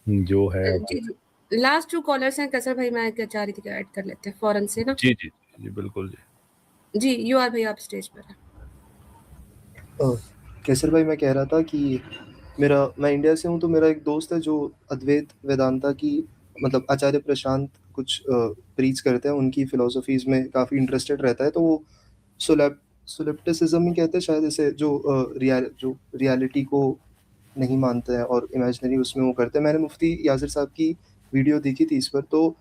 जो है जी जी, last 2 callers हैं कैसर भाई, मैं क्या चाह रही थी कि ऐड कर लेते हैं फौरन से ना। जी जी जी बिल्कुल जी। जी यूआर भाई आप स्टेज पर हैं। केसर भाई, मैं कह रहा था कि मैं इंडिया से हूँ, तो मेरा एक दोस्त है जो अद्वैत वेदांता की, मतलब आचार्य प्रशांत कुछ प्रीच करते हैं, उनकी फिलोसफीज में काफ़ी इंटरेस्टेड रहता है। तो वो सोलेप्टिसिज्म ही कहते हैं शायद इसे, जो रियलिटी को नहीं मानते हैं और इमेजिनरी उसमें वो करते हैं। मैंने मुफ्ती यासिर साहब की वीडियो देखी थी इस पर, तो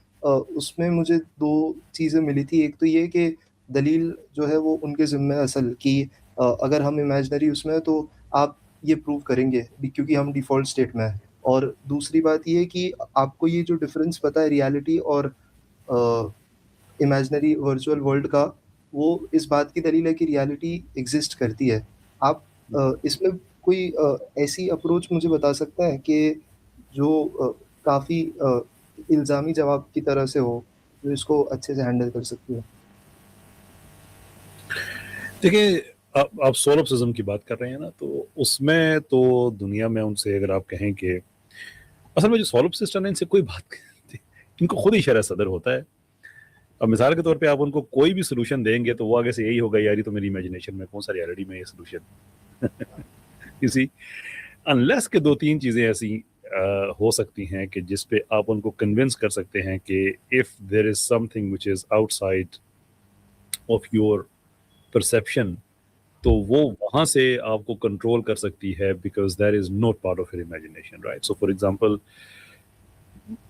उसमें मुझे दो चीज़ें मिली थी। एक तो ये कि दलील जो है वो उनके ज़िम्मे है असल कि अगर हम इमेजिनरी उसमें है तो आप ये प्रूव करेंगे क्योंकि हम डिफ़ॉल्ट स्टेट में हैं। और दूसरी बात ये है कि आपको ये जो डिफ़रेंस पता है रियलिटी और इमेजिनरी वर्चुअल वर्ल्ड का, वो इस बात की दलील है कि रियलिटी एग्ज़िस्ट करती है। आप इसमें कोई ऐसी अप्रोच मुझे बता सकते हैं कि जो काफ़ी इल्ज़ामी जवाब की तरह से हो, जो इसको अच्छे से हैंडल कर सकती है? देखिए, आप सोलिप्सिज्म की बात कर रहे हैं ना, तो उसमें तो दुनिया में उनसे अगर आप कहें कि असल में जो सोलिप्सिस्ट है ना, इनसे कोई बात इनको खुद ही शरह सदर होता है। अब मिसाल के तौर पे आप उनको कोई भी सोल्यूशन देंगे तो वो आगे से यही होगा, यार ये तो मेरी इमेजिनेशन में, कौन सा रियलिटी में ये सोल्यूशन किसी अनलेस के 2-3 चीज़ें ऐसी हो सकती हैं कि जिस पे आप उनको कन्विंस कर सकते हैं कि if there is something which is outside of your perception, तो वो वहाँ से आपको कंट्रोल कर सकती है, because that is not part of your imagination, right? So for example,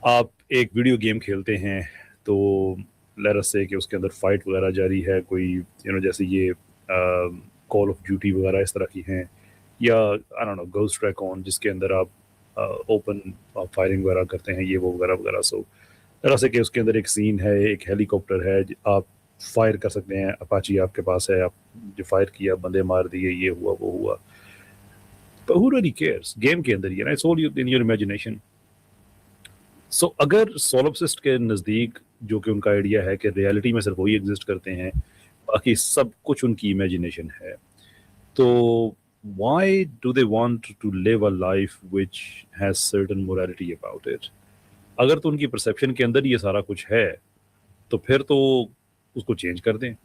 आप एक वीडियो गेम खेलते हैं, तो लेट अस से कि उसके अंदर फाइट वगैरह जारी है, कोई जैसे ये कॉल ऑफ ड्यूटी वगैरह इस तरह की हैं, या I don't know ghost recon जिसके अंदर आप ओपन फायरिंग वगैरह करते हैं, ये वो वगैरह वगैरह। सो तरह से कि उसके अंदर एक सीन है, एक हेलीकॉप्टर है, आप फायर कर सकते हैं, अपाची आपके पास है, आप जो फायर किया, बंदे मार दिए, ये हुआ वो हुआ, तो हु रियली केयर्स? गेम के अंदर ही है ना, it's all in your imagination. So अगर सोलिप्सिस्ट के नज़दीक जो कि उनका आइडिया है कि रियलिटी में सिर्फ वही एग्जिस्ट करते हैं, बाकी सब कुछ उनकी इमेजिनेशन है, तो why do they want to live a life which has certain morality about it? अगर तो उनकी परसेप्शन के अंदर ये सारा कुछ है, तो फिर तो उसको चेंज कर दें।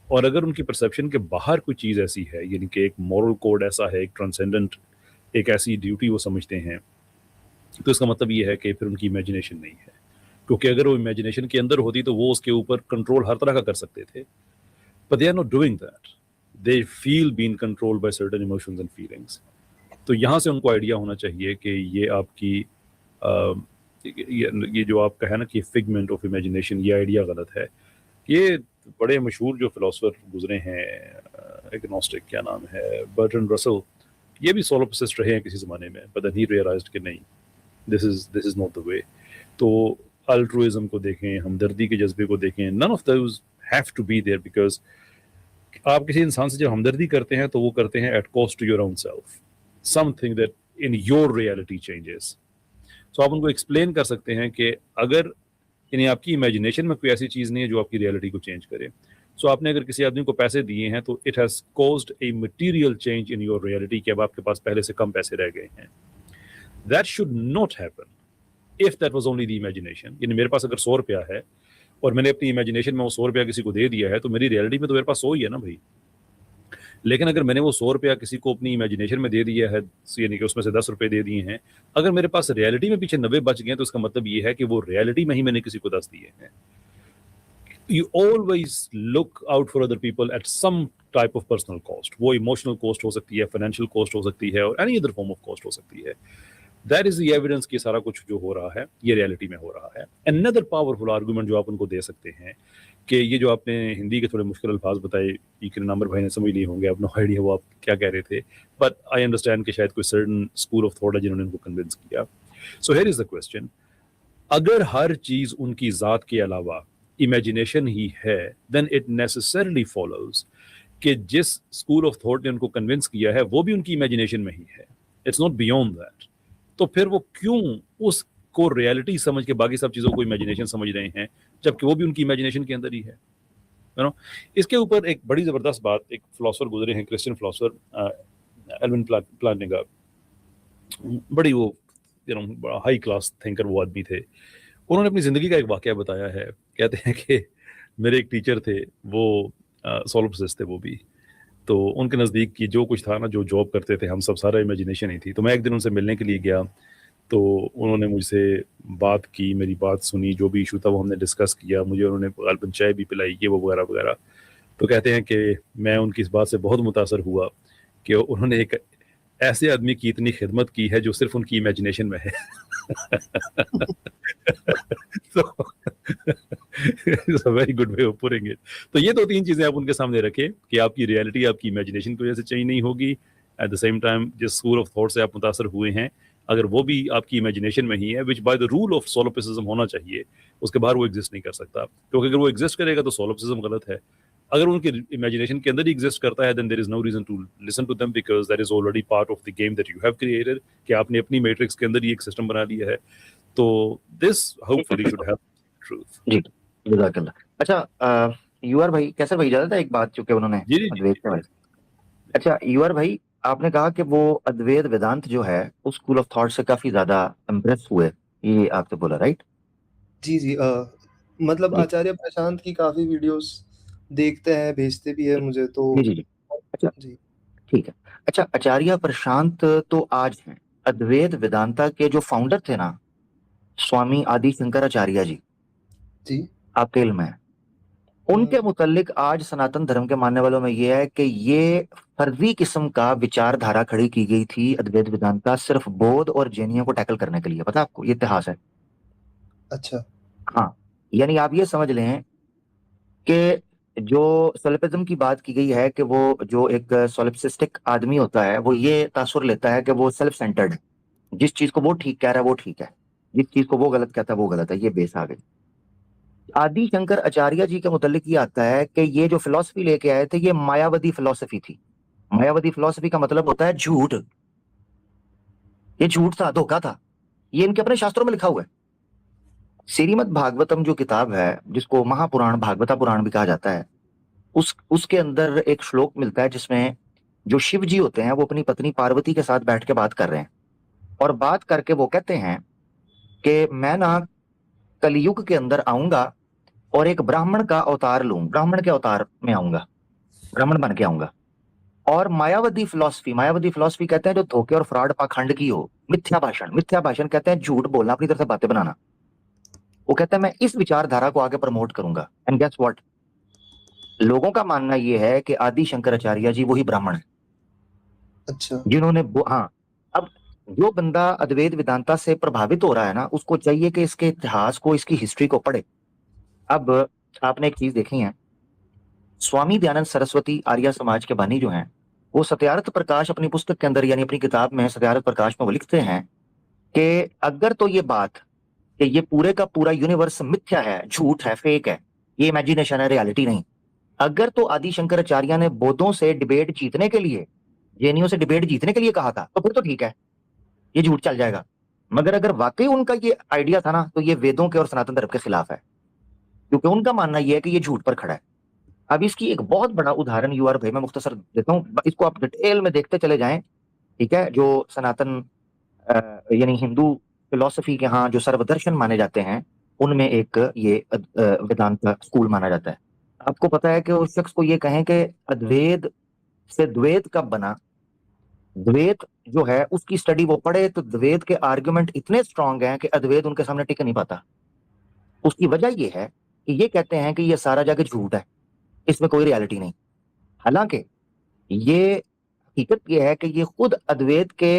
और अगर उनकी परसेप्शन के बाहर कोई चीज़ ऐसी है, यानी कि एक मॉरल कोड ऐसा है, एक ट्रांसेंडेंट, एक ऐसी ड्यूटी वो समझते हैं, तो इसका मतलब ये है कि फिर उनकी इमेजिनेशन नहीं है। क्योंकि अगर वो इमेजिनेशन के अंदर होती तो वो उसके ऊपर कंट्रोल हर तरह का कर सकते थे, but they are not doing that. They feel been controlled by certain emotions and feelings. तो यहाँ से उनको आइडिया होना चाहिए कि ये आपकी ये जो आपका है ना कि फिगमेंट ऑफ इमेजिनेशन, ये आइडिया गलत है। ये बड़े मशहूर जो फिलोसफर गुजरे हैं, एग्नोस्टिक, क्या नाम है, बर्ट्रैंड रसल, ये भी सोलिप्सिस्ट रहे हैं किसी ज़माने में, बट देन ही रियलाइज्ड कि नहीं, this is not the way. तो अल्ट्रुइज्म को देखें, हमदर्दी के जज्बे को देखें, none of those have to be there, because आप किसी इंसान से जब हमदर्दी करते हैं तो वो करते हैं at cost to your own self, something that in your reality changes. So आप उनको एक्सप्लेन कर सकते हैं कि अगर यानी आपकी इमेजिनेशन में कोई ऐसी चीज़ नहीं है जो आपकी रियलिटी को चेंज करे। सो आपने अगर किसी आदमी को पैसे दिए हैं तो it has caused A material change in your reality, कि अब आपके पास पहले से कम पैसे रह गए हैं। That should not happen if that was only the imagination. यानी मेरे पास अगर 100 रुपया है और मैंने अपनी इमेजिनेशन में वो 100 रुपया किसी को दे दिया है, तो मेरी रियलिटी में तो मेरे पास 100 ही है ना भाई। लेकिन अगर मैंने वो 100 रुपया किसी को अपनी इमेजिनेशन में दे दिया है, यानी कि उसमें से 10 रुपए दे दिए हैं, अगर मेरे पास रियलिटी में पीछे 90 बच गए, तो उसका मतलब ये है कि वो रियलिटी में ही मैंने किसी को 10 दिए हैं। You always look out for other people at some type of personal cost. वो इमोशनल कॉस्ट हो सकती है, फाइनेंशियल कॉस्ट हो सकती है, और any other form of cost हो सकती है। दैट इज द एविडेंस कि सारा कुछ जो हो रहा है ये रियलिटी में हो रहा है। अनदर पावरफुल आर्गुमेंट जो आप उनको दे सकते हैं कि ये जो आपने हिंदी के थोड़े मुश्किल अल्फाज बताए, यकीन नामर भाई ने समझ लिए होंगे, आप नो आइडिया वो आप क्या कह रहे थे, बट आई अंडरस्टैंड कि शायद कोई सर्टन स्कूल ऑफ थॉट है जिन्होंने उनको कन्विंस किया। So here is the question, अगर हर चीज उनकी जात के अलावा इमेजिनेशन ही है, देन इट नेसेसरली फॉलोज कि जिस स्कूल ऑफ थॉट ने उनको कन्विंस किया है वो भी उनकी इमेजिनेशन में ही है, इट्स नॉट बियॉन्ड दैट। तो फिर वो क्यों उसको रियलिटी समझ के बाकी सब चीजों को इमेजिनेशन समझ रहे हैं, जबकि वो भी उनकी इमेजिनेशन के अंदर ही है, यू नो। इसके ऊपर एक बड़ी जबरदस्त बात एक फिलोसफर गुजरे हैं, क्रिश्चियन फिलोसफर एल्विन प्लानिगा, बड़ी वो बड़ा हाई क्लास थिंकर वो आदमी थे। उन्होंने अपनी ज़िंदगी का एक वाक़या बताया है। कहते हैं कि मेरे एक टीचर थे, वो सोलिपिसिस्ट थे वो भी। तो उनके नज़दीक की जो कुछ था ना, जो जॉब करते थे, हम सब सारा इमेजिनेशन ही थी। तो मैं एक दिन उनसे मिलने के लिए गया, तो उन्होंने मुझसे बात की, मेरी बात सुनी, जो भी इशू था वो हमने डिस्कस किया। मुझे उन्होंने ग़ालिबन चाय भी पिलाई, ये वो वगैरह वगैरह। तो कहते हैं कि मैं उनकी इस बात से बहुत मुतासर हुआ कि उन्होंने एक ऐसे आदमी की इतनी खिदमत की है जो सिर्फ उनकी इमेजिनेशन में है। तो it's a very good way of putting it. तो ये 2-3 चीज़ें आप उनके सामने रखें कि आपकी रियलिटी आपकी इमेजिनेशन की वजह से चेंज नहीं होगी। एट द सेम टाइम जिस स्कूल ऑफ थॉट से आप मुतासर हुए हैं, अगर वो भी आपकी इमेजिनेशन में ही है, which by the rule of solipsism होना चाहिए, उसके बाहर वो एग्जिस्ट नहीं कर सकता। क्योंकि अगर वो एग्जिस्ट करेगा तो सोलोपिसिज्म गलत है। अगर उनके इमेजिनेशन के अंदर ही एग्जिस्ट करता है, then there is no reason to listen to them, because that is already part of the game that you have created, कि आपने अपनी मैट्रिक्स के अंदर ही एक सिस्टम बना लिया है। तो this hopefully should have truth. जी, जज़ाकल्लाह। अच्छा, यूआर भाई, कैसर भाई इजाज़त है एक बात चूँकि उन्होंने जी, जी, अद्वैत के बारे में। अच्छा यूआर भाई, आपने कहा कि वो अद्वैत वेदांत जो है उस स्कूल ऑफ थॉट से काफ़ी ज़्यादा इम्प्रेस हुए, ये आपने बोला, राइट? जी, मतलब जी। आचार्य प्रशांत की काफ़ी वीडियोज़ देखते हैं, भेजते भी हैं मुझे, तो जी, जी, जी। अच्छा, जी। ठीक है। अच्छा, आचार्य प्रशांत तो आज हैं। अद्वैत वेदांता के जो फाउंडर थे ना, स्वामी आदि शंकराचार्य जी, जी। आपके इल्म में है। उनके मुतल्लिक आज सनातन धर्म के मानने वालों में ये है कि ये फर्जी किस्म का विचारधारा खड़ी की गई थी अद्वैत वेदांता सिर्फ बौद्ध और जैनियों को टैकल करने के लिए। पता है आपको? ये इतिहास है। अच्छा। हाँ, यानी आप ये समझ लें कि जो सोलिपिज्म की बात की गई है कि वो जो एक सोलिप्सिस्टिक आदमी होता है, वो ये तासुर लेता है कि वो सेल्फ सेंटर्ड है। जिस चीज को वो ठीक कह रहा है वो ठीक है, जिस चीज को वो गलत कहता है वो गलत है। ये बेस आ गई। आदि शंकर आचार्य जी के मुतालिक ये आता है कि ये जो फिलॉसफी लेके आए थे ये मायावती फिलॉसफी थी। मायावती फिलॉसफी का मतलब होता है झूठ। ये झूठ था, धोखा था। ये इनके अपने शास्त्रों में लिखा हुआ है। श्रीमद् भागवतम जो किताब है, जिसको महापुराण भागवता पुराण भी कहा जाता है, उसके अंदर एक श्लोक मिलता है जिसमें जो शिव जी होते हैं वो अपनी पत्नी पार्वती के साथ बैठ के बात कर रहे हैं, और बात करके वो कहते हैं कि मैं ना कलयुग के अंदर आऊंगा और एक ब्राह्मण का अवतार लूं, ब्राह्मण के अवतार में आऊंगा, ब्राह्मण बन के आऊंगा, और मायावती फिलॉसफी कहते हैं जो धोखे और फ्रॉड पाखंड की हो, मिथ्या भाषण कहते हैं झूठ बोलना, अपनी तरफ से बातें बनाना। वो कहता है मैं इस विचारधारा को आगे प्रमोट करूंगा। एंड गेस व्हाट, लोगों का मानना यह है कि आदि शंकराचार्य जी वही ब्राह्मण है अच्छा। जिन्होंने हाँ, अब जो बंदा अद्वैत वेदांता से प्रभावित हो रहा है ना, उसको चाहिए कि इसके इतिहास को, इसकी हिस्ट्री को पढ़े। अब आपने एक चीज देखी है, स्वामी दयानंद सरस्वती आर्य समाज के बानी जो हैं, वो सत्यार्थ प्रकाश अपनी पुस्तक के अंदर यानी अपनी किताब में सत्यार्थ प्रकाश में वो लिखते हैं कि अगर तो ये बात कि ये पूरे का पूरा यूनिवर्स मिथ्या है, झूठ है, फेक है, ये इमेजिनेशन है, रियलिटी नहीं, अगर तो आदि शंकराचार्य ने बौद्धों से डिबेट जीतने के लिए, जैनियों से डिबेट जीतने के लिए कहा था, तो फिर तो ठीक है, ये झूठ चल जाएगा। मगर अगर वाकई उनका ये आइडिया था ना, तो ये वेदों के और सनातन धर्म के खिलाफ है, क्योंकि उनका मानना यह है कि ये झूठ पर खड़ा है। अब इसकी एक बहुत बड़ा उदाहरण यूआर भाई मैं मुख्तसर देता हूँ, इसको आप डिटेल में देखते चले जाएं, ठीक है? जो सनातन यानी हिंदू फिलॉसफी के यहाँ जो सर्वदर्शन माने जाते हैं, उनमें एक ये वेदांत स्कूल माना जाता है। आपको पता है कि उस शख्स को ये कहें कि अद्वैत से द्वैत कब बना, द्वैत जो है उसकी स्टडी वो पढ़े, तो द्वैत के आर्गुमेंट इतने स्ट्रांग हैं कि अद्वैत उनके सामने टिक नहीं पाता। उसकी वजह ये है कि ये कहते हैं कि ये सारा जाके झूठ है, इसमें कोई रियलिटी नहीं। हालांकि ये हकीकत ये है कि ये खुद अद्वैत के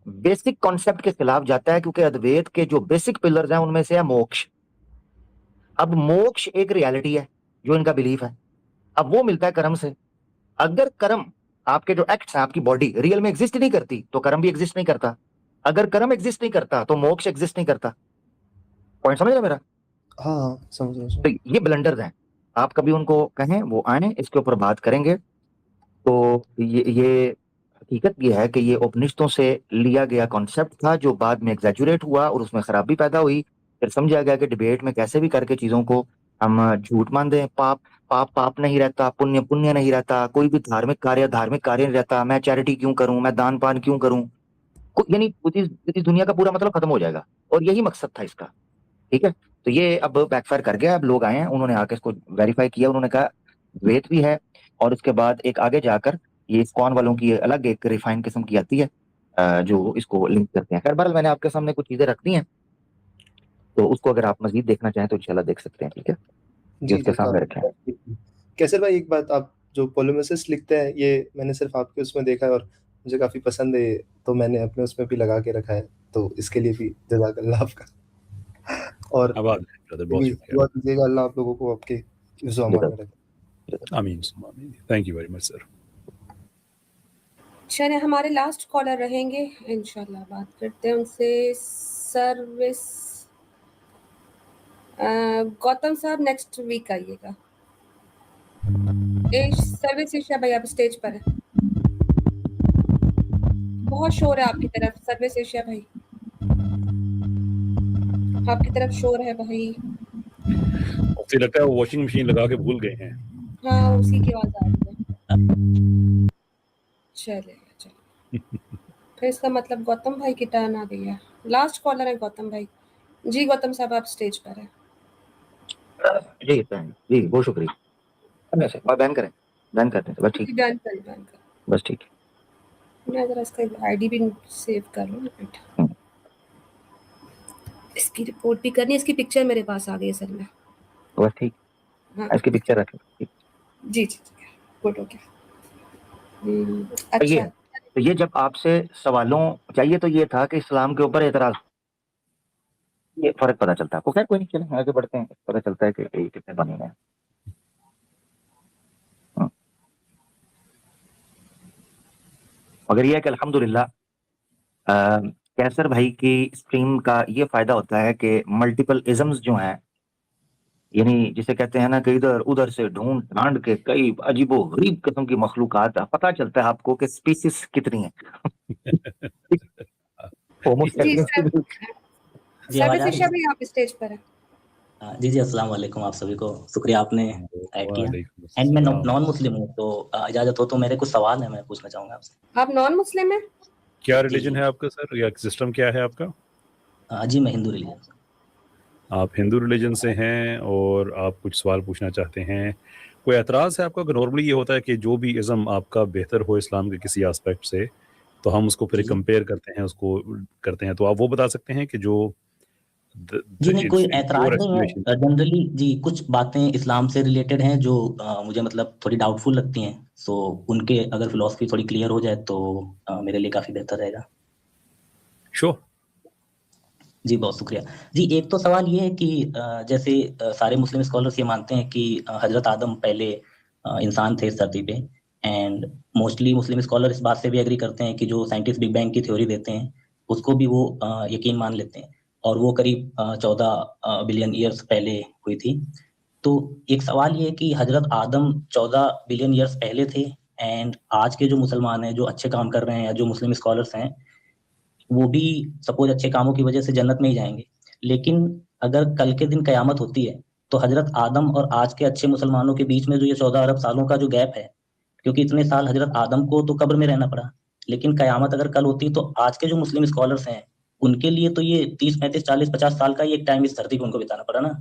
बेसिक कॉन्सेप्ट के खिलाफ जाता है, क्योंकि अद्वैत के जो बेसिक पिलर्स हैं उनमें से है मोक्ष। अब मोक्ष एक रियलिटी है जो इनका बिलीफ है, अब वो मिलता है कर्म से। अगर कर्म, आपके जो एक्ट्स हैं, आपकी बॉडी रियल में एग्जिस्ट नहीं करती, तो कर्म भी एग्जिस्ट नहीं करता। अगर कर्म एग्जिस्ट नहीं करता तो मोक्ष एग्जिस्ट नहीं करता। पॉइंट समझ रहे मेरा? हाँ, समझ रहा तो हूँ। ये ब्लंडर्स हैं। आप कभी उनको कहें वो आए, इसके ऊपर बात करेंगे। तो ये हकीकत ये है कि ये उपनिषदों से लिया गया कॉन्सेप्ट था जो बाद में एग्जैजुरेट हुआ और उसमें खराबी पैदा हुई। फिर समझा गया कि डिबेट में कैसे भी करके चीजों को हम झूठ मान दें। पाप नहीं रहता, पुण्य पुण्य नहीं रहता, कोई भी धार्मिक कार्य नहीं रहता, मैं चैरिटी क्यों करूं, मैं दान पान क्यों करूं, यानी वो चीज दुनिया का पूरा मतलब खत्म हो जाएगा, और यही मकसद था इसका। ठीक है, तो ये अब बैकफायर कर गया। अब लोग आए हैं, उन्होंने आके इसको वेरीफाई किया, उन्होंने कहा द्वैत भी है, और उसके बाद एक आगे जाकर ये इस्कॉन वालों की अलग एक रिफाइन किस्म की आती है जो इसको लिंक करते हैं। खैर बहरहाल मैंने आपके सामने कुछ चीजें रख दी हैं, तो उसको अगर आप मजीद देखना चाहें तो इंशाल्लाह देख सकते हैं। ठीक है, ये जी उसके जी सामने रखे हैं। कैसर भाई, एक बात, आप जो पोलेमिसिस्ट लिखते हैं ये मैंने सिर्फ आपके उसमें देखा है और मुझे काफी पसंद है, तो मैंने अपने उसमें भी लगा के रखा है, तो इसके लिए भी जज़ाकल्लाह आपका। और आबाद है ब्रदर, बहुत भी शुक्रिया। दुआ कीजिएगा, अल्लाह आप लोगों को आपके हिफ्ज़-ओ अमान में रखे। आमीन सुम्मा आमीन। Thank you very much sir. चलिए हमारे लास्ट कॉलर रहेंगे, इंशाल्लाह बात करते हैं उनसे। सर्विस गौतम साहब नेक्स्ट वीक आइएगा। सर्विस एशिया भाई आप स्टेज पर है। बहुत शोर है आपकी तरफ सर्विस एशिया भाई, आपकी तरफ शोर है भाई। मुझे लगता है वो वॉशिंग मशीन लगा के भूल गए हैं। हाँ उसी की आवाज आ रही है। चलिए फिर इसका मतलब गौतम भाई की टर्न आ गई है। लास्ट कॉलर है गौतम भाई। जी गौतम साहब आप स्टेज पर है। जी जी बहुत शुक्रिया। बैन करें, बैन करते हैं बस। ठीक, डन कर बस ठीक है। मैं जरा इसका आईडी भी सेव कर लूँ। इसकी रिपोर्ट भी करनी है, इसकी पिक्चर मेरे पास आ गई है सर में। बस ठीक, हाँ इसकी पिक्चर रखें। जी जी गुड हो गया। तो ये अच्छा तो ये जब आपसे सवालों चाहिए तो ये था कि इस्लाम के ऊपर एतराज, ये फर्क पता चलता है आपको। खैर कोई नहीं, चलें आगे बढ़ते हैं, पता चलता है कि ये कितने बने हैं। मगर ये है कि अल्हम्दुलिल्लाह कैसर भाई की स्ट्रीम का ये फायदा होता है कि मल्टीपल इज़म्स जो हैं, यानी जिसे कहते हैं ना कि इधर उधर से ढूंढ ढांड के कई अजीबो गरीब किस्म की मखलूकात, पता चलता है आपको कि स्पीसीज कितनी है। होमो जी सेपियंस की सर भी। जी आवाज सर्विस आ रही एशिया है? भाई आप स्टेज पर है। जी जी अस्सलाम वालेकुम आप सभी को, शुक्रिया आपने ऐड किया। वालेकुम एंड मैं अस्सलाम। नॉन मुस्लिम हूँ, तो इजाजत हो तो मेरे कुछ सवाल है, मैं पूछना चाहूंगा आपसे। आप नॉन मुस्लिम हैं? क्या जी रिलीजन जी है आपका सर, या सिस्टम क्या है आपका? जी मैं हिंदू रिलीजन से। आप हिंदू रिलीजन से हैं और आप कुछ सवाल पूछना चाहते हैं। कोई एतराज़ है आपका? नॉर्मली ये होता है कि जो भी इज़्म आपका बेहतर हो इस्लाम के किसी एस्पेक्ट से, तो हम उसको फिर जी जी कंपेयर करते हैं, उसको करते हैं। तो आप वो बता सकते हैं कि जो जी नहीं, कोई प्योर ऐतराज नहीं एक्सप्लेनेशन। है। जनरली जी कुछ बातें इस्लाम से रिलेटेड हैं जो मुझे मतलब थोड़ी डाउटफुल लगती हैं, सो उनके अगर फिलॉसफी थोड़ी क्लियर हो जाए तो मेरे लिए काफ़ी बेहतर रहेगा। श्योर। जी बहुत शुक्रिया। जी एक तो सवाल ये है कि जैसे सारे मुस्लिम स्कॉलर्स ये मानते हैं कि हजरत आदम पहले इंसान थे इस धरती पे, एंड मोस्टली मुस्लिम स्कॉलर इस बात से भी एग्री करते हैं कि जो साइंटिस्ट बिग बैंग की थ्योरी देते हैं उसको भी वो यकीन मान लेते हैं, और वो करीब 14 बिलियन ईयर्स पहले हुई थी। तो एक सवाल ये है कि हजरत आदम 14 बिलियन ईयर्स पहले थे, एंड आज के जो मुसलमान हैं जो अच्छे काम कर रहे हैं या जो मुस्लिम स्कॉलर्स हैं वो भी सपोज अच्छे कामों की वजह से जन्नत में ही जाएंगे। लेकिन अगर कल के दिन कयामत होती है तो हजरत आदम और आज के अच्छे मुसलमानों के बीच में जो ये 14 अरब सालों का जो गैप है, क्योंकि इतने साल हजरत आदम को तो कब्र में रहना पड़ा, लेकिन कयामत अगर कल होती तो आज के जो मुस्लिम स्कॉलर्स हैं उनके लिए तो ये 30 35 40 50 साल का ही एक टाइम इस धरती को उनको बिताना पड़ा ना।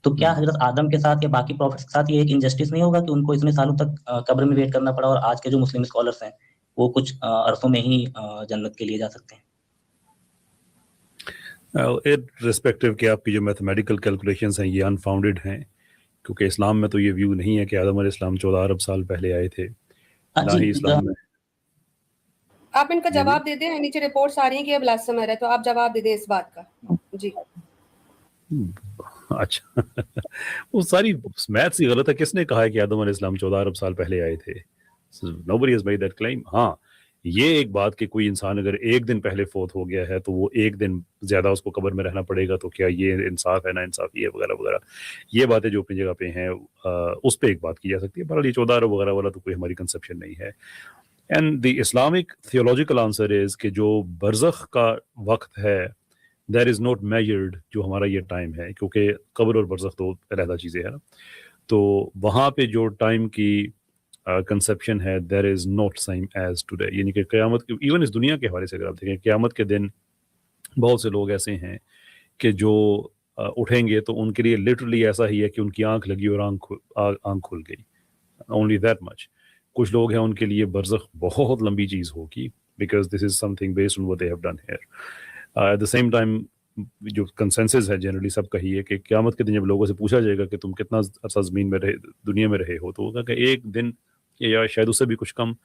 तो क्या हजरत आदम के साथ या बाकी प्रॉफिट्स के साथ ये एक इनजस्टिस नहीं होगा कि उनको इतने सालों तक कब्र में वेट करना पड़ा, और आज के जो मुस्लिम स्कॉलर्स हैं वो कुछ अरसों में ही जन्नत के लिए जा सकते हैं? इर्रेस्पेक्टिव कि आपकी जो मैथमेटिकल कैलकुलेशंस हैं ये अनफाउंडेड हैं, क्योंकि इस्लाम में तो ये व्यू नहीं है कि आदम अलैहिस्सलाम 14 अरब साल पहले आए थे, ना जी ही इस्लाम में। आप इनका जवाब दे दें, नीचे रिपोर्ट्स आ रही हैं कि ये ब्लास्फेमर है, तो आप जवाब दे दें इस बात का। जी अच्छा वो सारी मैथ्स ही गलत है। किसने कहा है कि आदम अलैहिस्सलाम 14 अरब साल पहले आए थे? Nobody has made that claim. हाँ, ये एक बात कि कोई इंसान अगर एक दिन पहले फोत हो गया है तो वो एक दिन ज्यादा उसको कब्र में रहना पड़ेगा, तो क्या ये इंसाफ है? ना इंसाफी है? वगैरह वगैरह, ये बातें जो अपनी जगह पे हैं उस पर एक बात की जा सकती है। बहरहाल ये 14 अरब वगैरह वाला तो कोई हमारी कंसेप्शन नहीं है। And the Islamic theological answer is कि जो बरज़ख का वक्त है दैट इज़ नॉट मेजर्ड, जो हमारा ये टाइम है, क्योंकि कब्र और बरज़ख तो अलहदा चीज़ें हैं ना। तो वहाँ पे जो टाइम की कंसेप्शन है that is not same as today, यानी कि क़यामत के, इवन इस दुनिया के हवाले से अगर आप देखें, क़यामत के दिन बहुत से लोग ऐसे हैं कि जो उठेंगे तो उनके लिए लिटरली ऐसा ही है कि उनकी आंख लगी और आंख खुल गई, ओनली दैट मच। कुछ लोग हैं उनके लिए बरज़ख बहुत लंबी चीज़ होगी, because this is something based on what they have done here. At the same time जो कंसेंसस है जनरली सबका ही है कि क़यामत के दिन जब लोगों से पूछा जाएगा कि तुम कितना अरसा ज़मीन में रहे, दुनिया में रहे हो, तो होगा कि एक दिन या शायद उससे भी कुछ कम।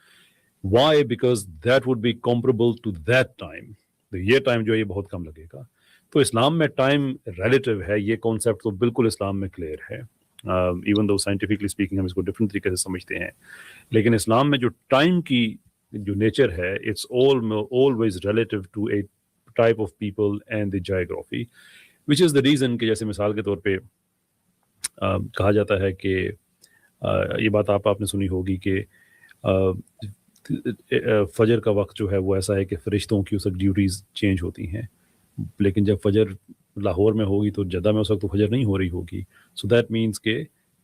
Why? Because that would be comparable to that time. तो ये टाइम जो है ये बहुत कम लगेगा। तो इस्लाम में टाइम रिलेटिव है, ये कॉन्सेप्ट तो बिल्कुल इस्लाम में क्लियर है, इवन दो साइंटिफिकली स्पीकिंग हम इसको डिफरेंट तरीके से समझते हैं, लेकिन इस्लाम में जो टाइम की जो नेचर है, it's always relative to a type of people and the geography, which is the reason कि जैसे मिसाल के तौर पे कहा जाता है कि ये बात आपने सुनी होगी कि फजर का वक्त जो है वो ऐसा है कि फरिश्तों की उस वक्त ड्यूटीज़ चेंज होती हैं, लेकिन जब फजर लाहौर में होगी तो जद्दा में उस वक्त तो फजर नहीं हो रही होगी। सो दैट मीन्स के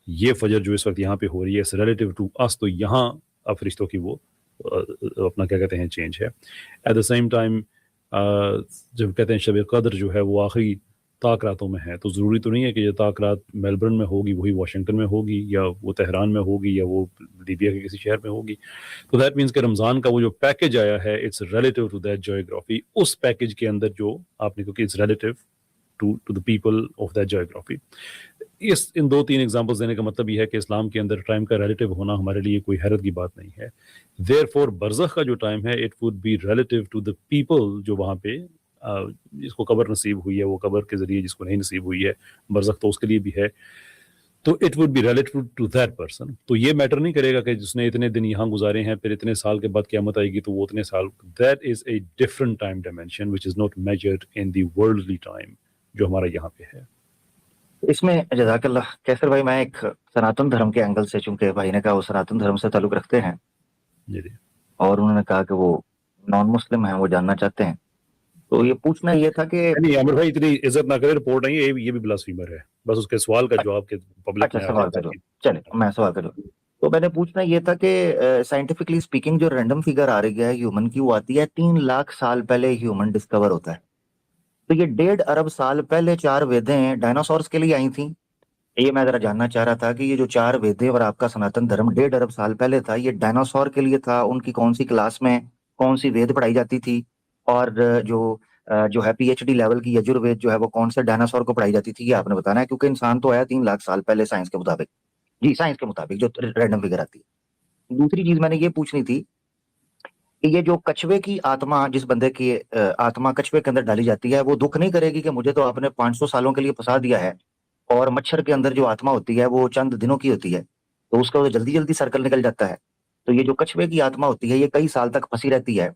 ये फजर जो इस वक्त यहाँ पे हो रही है इस रिलेटिव टू अस, तो यहाँ अब फरिश्तों की वो अपना क्या कहते हैं चेंज है। एट द सेम टाइम जब कहते हैं शब कद्र जो है वो आखिरी ताक रातों में है, तो ज़रूरी तो नहीं है कि ये ताक रात मेलबर्न में होगी वही वाशिंगटन में होगी, या वो तेहरान में होगी, या वो लीबिया के किसी शहर में होगी। तो दैट मीन्स कि रमज़ान का वो जो पैकेज आया है it's relative to that geography, उस पैकेज के अंदर जो आपने, क्योंकि it's relative to the people of that geography. इन 2-3 एग्जांपल्स देने का मतलब ये है कि इस्लाम के अंदर टाइम का रिलेटिव होना हमारे लिए कोई हैरत की बात नहीं है। देयरफॉर बरज़ख का जो टाइम है it would be relative to the people जो वहाँ पे जिसको कब्र नसीब हुई है, वो कब्र के ज़रिए, जिसको नहीं नसीब हुई है बरज़ख तो उसके लिए भी है, तो it would be relative to that person. तो ये मैटर नहीं करेगा कि जिसने इतने दिन यहाँ गुजारे हैं फिर इतने साल के बाद क़यामत आएगी तो वो उतने साल, that is a different time dimension which is not measured in the worldly time जो हमारा यहाँ पे है। इसमें जज़ाकल्लाह कैसर भाई, मैं एक सनातन धर्म के एंगल से, चूंकि भाई ने कहा वो सनातन धर्म से ताल्लुक़ रखते हैं जी जी, और उन्होंने कहा कि वो नॉन मुस्लिम हैं, वो जानना चाहते हैं, तो ये पूछना ये था कि नहीं आमिर भाई इतनी इज्जत ना करे, रिपोर्ट नहीं है, ये भी ब्लास्फेमर है, बस उसके सवाल का जवाब के पब्लिक अच्छा में आ सवाल जाए करो, ताकि- चले मैं सवाल करूँ। तो मैंने पूछना ये था कि साइंटिफिकली स्पीकिंग जो रैंडम फिगर आ रही है ह्यूमन की, वो आती है 3 लाख साल पहले ह्यूमन डिस्कवर होता है। तो ये 1.5 अरब साल पहले 4 वेदें डायनासोर्स के लिए आई थी। ये मैं जरा जानना चाह रहा था कि ये जो 4 वेदें और आपका सनातन धर्म 1.5 अरब साल पहले था, ये डायनासोर के लिए था, उनकी कौन सी क्लास में कौन सी वेद पढ़ाई जाती थी, और जो है पीएचडी लेवल की यजुर्वेद जो है वो कौन से डायनासोर को पढ़ाई जाती थी, ये आपने बताना है, क्योंकि इंसान तो आया 3 लाख साल पहले साइंस के मुताबिक। जी, साइंस के मुताबिक जो रैंडम फिगर आती है। दूसरी चीज मैंने ये पूछनी थी कि ये जो कछुए की आत्मा, जिस बंदे की आत्मा कछुए के अंदर डाली जाती है, वो दुख नहीं करेगी कि मुझे तो आपने 500 सालों के लिए फंसा दिया है, और मच्छर के अंदर जो आत्मा होती है वो चंद दिनों की होती है, तो उसका तो जल्दी जल्दी सर्कल निकल जाता है। तो ये जो कछुए की आत्मा होती है ये कई साल तक फंसी रहती है,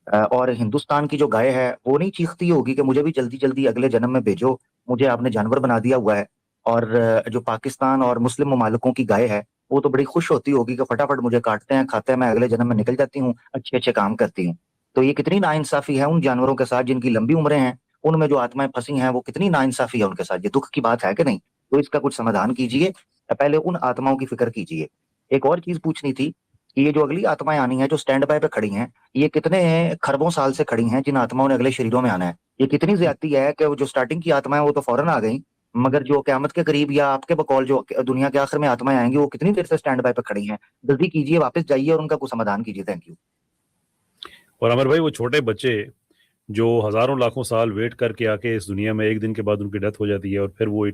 और हिंदुस्तान की जो गाय है वो नहीं चीखती होगी कि मुझे भी जल्दी जल्दी अगले जन्म में भेजो, मुझे आपने जानवर बना दिया हुआ है। और जो पाकिस्तान और मुस्लिम ममालिकों की गाय है वो तो बड़ी खुश होती होगी कि फटाफट मुझे काटते हैं, खाते हैं, मैं अगले जन्म में निकल जाती हूँ, अच्छे अच्छे काम करती हूँ। तो ये कितनी नाइंसाफी है उन जानवरों के साथ जिनकी लंबी उम्रें हैं, उनमें जो आत्माएं फंसी हैं, वो कितनी नाइंसाफी है उनके साथ, ये दुख की बात है कि नहीं? तो इसका कुछ समाधान कीजिए, पहले उन आत्माओं की फिक्र कीजिए। एक और चीज पूछनी थी कि ये जो अगली आत्माएं आनी है जो स्टैंड बाय पे खड़ी हैं, ये कितने खरबों साल से खड़ी हैं जिन आत्माओं ने अगले शरीरों में आना है? ये कितनी ज्यादती है कि वो जो स्टार्टिंग की आत्माएं वो तो फौरन आ गई, मगर जो क़यामत के करीब या आपके बकौल जो दुनिया के आखिर में आत्माएं आएंगी वो कितनी देर से स्टैंड बाय पे खड़ी हैं? जल्दी कीजिए, वापस जाइए और उनका कुछ समाधान कीजिए। Thank you. और अमर भाई वो छोटे बच्चे जो हजारों लाखों साल वेट करके आके इस दुनिया में एक दिन के बाद उनकी डेथ हो जाती है और फिर वो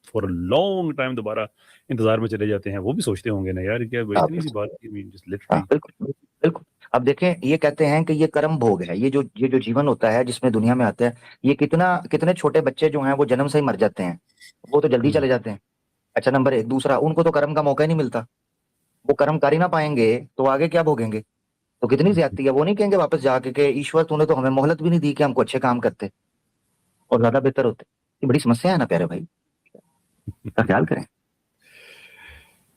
फॉर अ लॉन्ग टाइम दोबारा इंतजार में चले जाते हैं, वो भी सोचते होंगे ना यार क्या इतनी सी बात की, जस्ट लिटरली। बिल्कुल बिल्कुल। अब देखें, ये कहते हैं कि ये कर्म भोग है, ये जो जीवन होता है जिसमें दुनिया में आते हैं, ये कितने छोटे बच्चे जो हैं वो जन्म से ही मर जाते हैं, वो तो जल्दी चले जाते हैं। अच्छा, नंबर 1। दूसरा, उनको तो कर्म का मौका ही नहीं मिलता, वो कर्म कर ही ना पाएंगे तो आगे क्या भोगेंगे? तो कितनी ज्यादती है। वो नहीं कहेंगे वापस जाके कि ईश्वर तूने तो हमें मोहलत भी नहीं दी कि हमको अच्छे काम करते और ज्यादा बेहतर होते। ये बड़ी समस्या है ना प्यारे भाई, का ख्याल करें।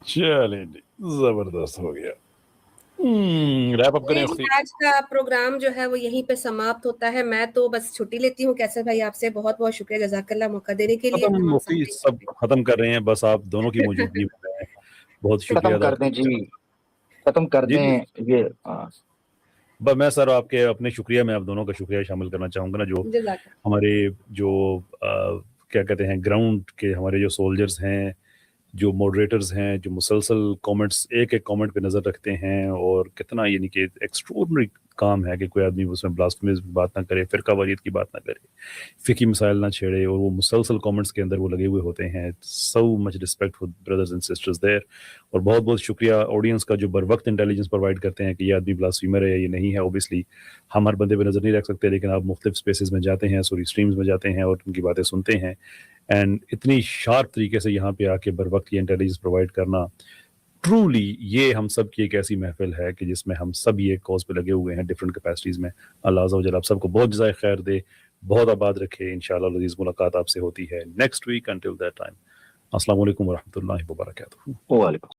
चले जबरदस्त हो गया। रैप अप करें उख्ती। आज का प्रोग्राम जो है वो यहीं पे समाप्त होता है। मैं तो बस छुट्टी लेती हूँ। कैसर भाई आपसे बहुत बहुत शुक्रिया, जज़ाकल्लाह मौका देने के लिए। खत्म मुफ्ती सब खत्म कर रहे हैं, बस आप दोनों की मौजूदगी में बहुत खत्म शुक्रिया कर अदा दें जी। खत्म कर जी, दें ये बस मैं सर आपके अपने शुक्रिया में आप दोनों का शुक्रिया शामिल करना चाहूँगा ना, जो जज़ाक हमारे जो क्या कहते हैं ग्राउंड के हमारे जो सोल्जर्स हैं, जो मॉडरेटर्स हैं, जो मुसलसल कमेंट्स एक-एक कमेंट पे नज़र रखते हैं, और कितना यानी कि एक्स्ट्राऑर्डिनरी काम है कि कोई आदमी उसमें ब्लास्फेमी की बात ना करे, फ़िरकावारियत की बात ना करे, फ़िक़ही मसाइल ना छेड़े, और वो मुसलसल कमेंट्स के अंदर वो लगे हुए होते हैं। So much respect for brothers and sisters there, और बहुत-बहुत शुक्रिया ऑडियंस का जो बर वक़्त इंटेलिजेंस प्रोवाइड करते हैं कि ये आदमी ब्लास्फेमर है या ये नहीं है। ऑब्वियसली हम हर बंदे पे नज़र नहीं रख सकते, लेकिन आप मुख्तलिफ स्पेसेस में जाते हैं, सॉरी स्ट्रीम्स में जाते हैं और उनकी बातें सुनते हैं, एंड इतनी शार्प तरीके से यहाँ पे आके बर वक्त ये इंटेलिजेंस प्रोवाइड करना, ट्रूली ये हम सब की एक ऐसी महफिल है कि जिसमें हम सब ये कॉज पे लगे हुए हैं डिफरेंट कैपेसिटीज़ में। अल्लाह अज़्ज़ा वजल आप सबको बहुत जज़ाए खैर दे, बहुत आबाद रखे। इंशाअल्लाह अज़ीज़ मुलाकात आपसे होती है next week. Until that time, अस्सलाम वालेकुम व रहमतुल्लाहि व बरकातहू। वालेकुम